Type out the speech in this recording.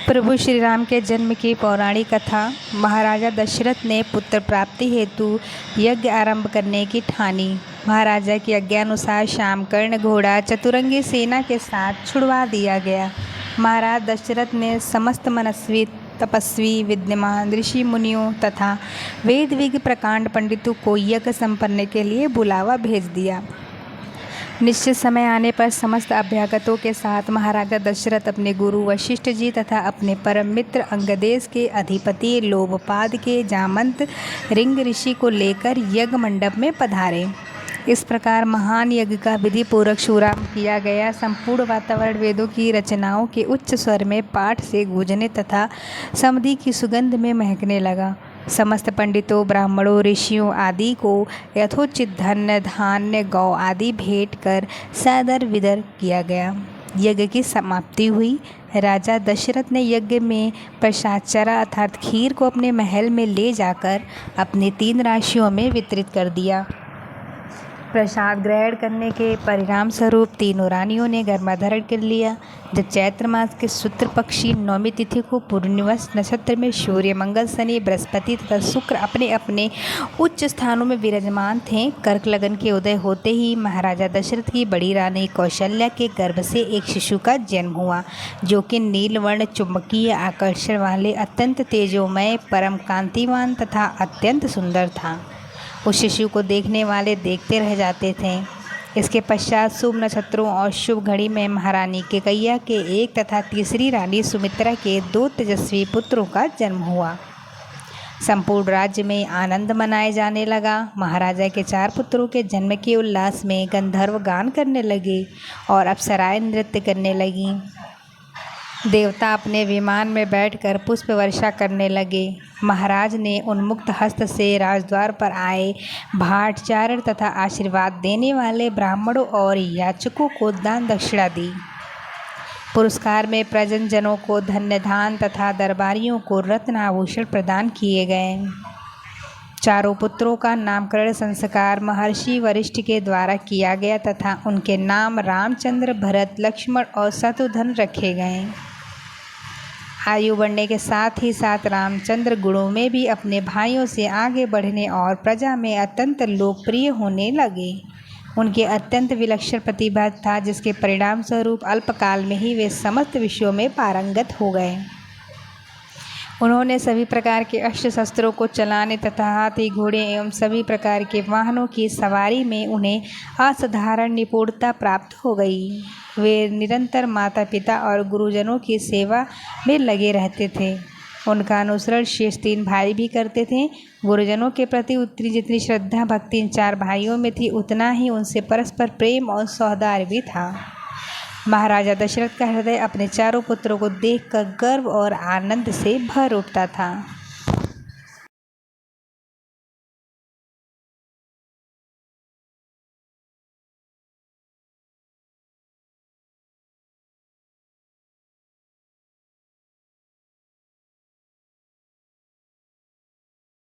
प्रभु श्री राम के जन्म की पौराणिक कथा। महाराजा दशरथ ने पुत्र प्राप्ति हेतु यज्ञ आरंभ करने की ठानी। महाराजा की आज्ञानुसार शामकर्ण घोड़ा चतुरंगी सेना के साथ छुड़वा दिया गया। महाराज दशरथ ने समस्त मनस्वी, तपस्वी, विद्यमान ऋषि मुनियों तथा वेद विज्ञ प्रकांड पंडितों को यज्ञ संपन्न के लिए बुलावा भेज दिया। निश्चित समय आने पर समस्त अभ्यागतों के साथ महाराजा दशरथ अपने गुरु वशिष्ठ जी तथा अपने परम मित्र अंगदेश के अधिपति लोभपाद के जामंत रिंग ऋषि को लेकर यज्ञ मंडप में पधारे। इस प्रकार महान यज्ञ का विधि पूर्वक शुभारंभ किया गया। संपूर्ण वातावरण वेदों की रचनाओं के उच्च स्वर में पाठ से गूंजने तथा समधि की सुगंध में महकने लगा। समस्त पंडितों, ब्राह्मणों, ऋषियों आदि को यथोचित धन, धान्य, गौ आदि भेंट कर सादर विदर किया गया। यज्ञ की समाप्ति हुई। राजा दशरथ ने यज्ञ में प्रसाद चरा अर्थात खीर को अपने महल में ले जाकर अपने 3 राशियों में वितरित कर दिया। प्रसाद ग्रहण करने के परिणाम स्वरूप तीनों रानियों ने गर्भाधारण कर लिया। जब चैत्र मास के शुक्ल पक्षी नवमी तिथि को पूर्णिवस नक्षत्र में सूर्य, मंगल, शनि, बृहस्पति तथा शुक्र अपने अपने उच्च स्थानों में विराजमान थे, कर्क लगन के उदय होते ही महाराजा दशरथ की बड़ी रानी कौशल्या के गर्भ से एक शिशु का जन्म हुआ, जो कि नीलवर्ण, चुंबकीय आकर्षण वाले, अत्यंत तेजोमय, परम कांतिवान तथा अत्यंत सुंदर था। उस शिशु को देखने वाले देखते रह जाते थे। इसके पश्चात शुभ नक्षत्रों और शुभ घड़ी में महारानी केकैया के एक तथा तीसरी रानी सुमित्रा के 2 तेजस्वी पुत्रों का जन्म हुआ। संपूर्ण राज्य में आनंद मनाए जाने लगा। महाराजा के 4 पुत्रों के जन्म के उल्लास में गंधर्व गान करने लगे और अप्सराएं नृत्य करने लगीं। देवता अपने विमान में बैठकर पुष्प वर्षा करने लगे। महाराज ने उन्मुक्त हस्त से राजद्वार पर आए भाटचारण तथा आशीर्वाद देने वाले ब्राह्मणों और याचकों को दान दक्षिणा दी। पुरस्कार में प्रजनजनों को धन्य धान तथा दरबारियों को रत्न आभूषण प्रदान किए गए। 4 पुत्रों का नामकरण संस्कार महर्षि वशिष्ठ के द्वारा किया गया तथा उनके नाम रामचंद्र, भरत, लक्ष्मण और शत्रुघ्न रखे गए। आयु बढ़ने के साथ ही साथ रामचंद्र गुणों में भी अपने भाइयों से आगे बढ़ने और प्रजा में अत्यंत लोकप्रिय होने लगे। उनके अत्यंत विलक्षण प्रतिभा था, जिसके परिणाम स्वरूप अल्पकाल में ही वे समस्त विषयों में पारंगत हो गए। उन्होंने सभी प्रकार के अस्त्र शस्त्रों को चलाने तथा हाथी, घोड़े एवं सभी प्रकार के वाहनों की सवारी में उन्हें असाधारण निपुणता प्राप्त हो गई। वे निरंतर माता पिता और गुरुजनों की सेवा में लगे रहते थे। उनका अनुसरण शेष 3 भाई भी करते थे। गुरुजनों के प्रति उतनी जितनी श्रद्धा भक्ति इन 4 भाइयों में थी, उतना ही उनसे परस्पर प्रेम और सौहार्द भी था। महाराजा दशरथ का हृदय अपने 4 पुत्रों को देखकर गर्व और आनंद से भर उठता था।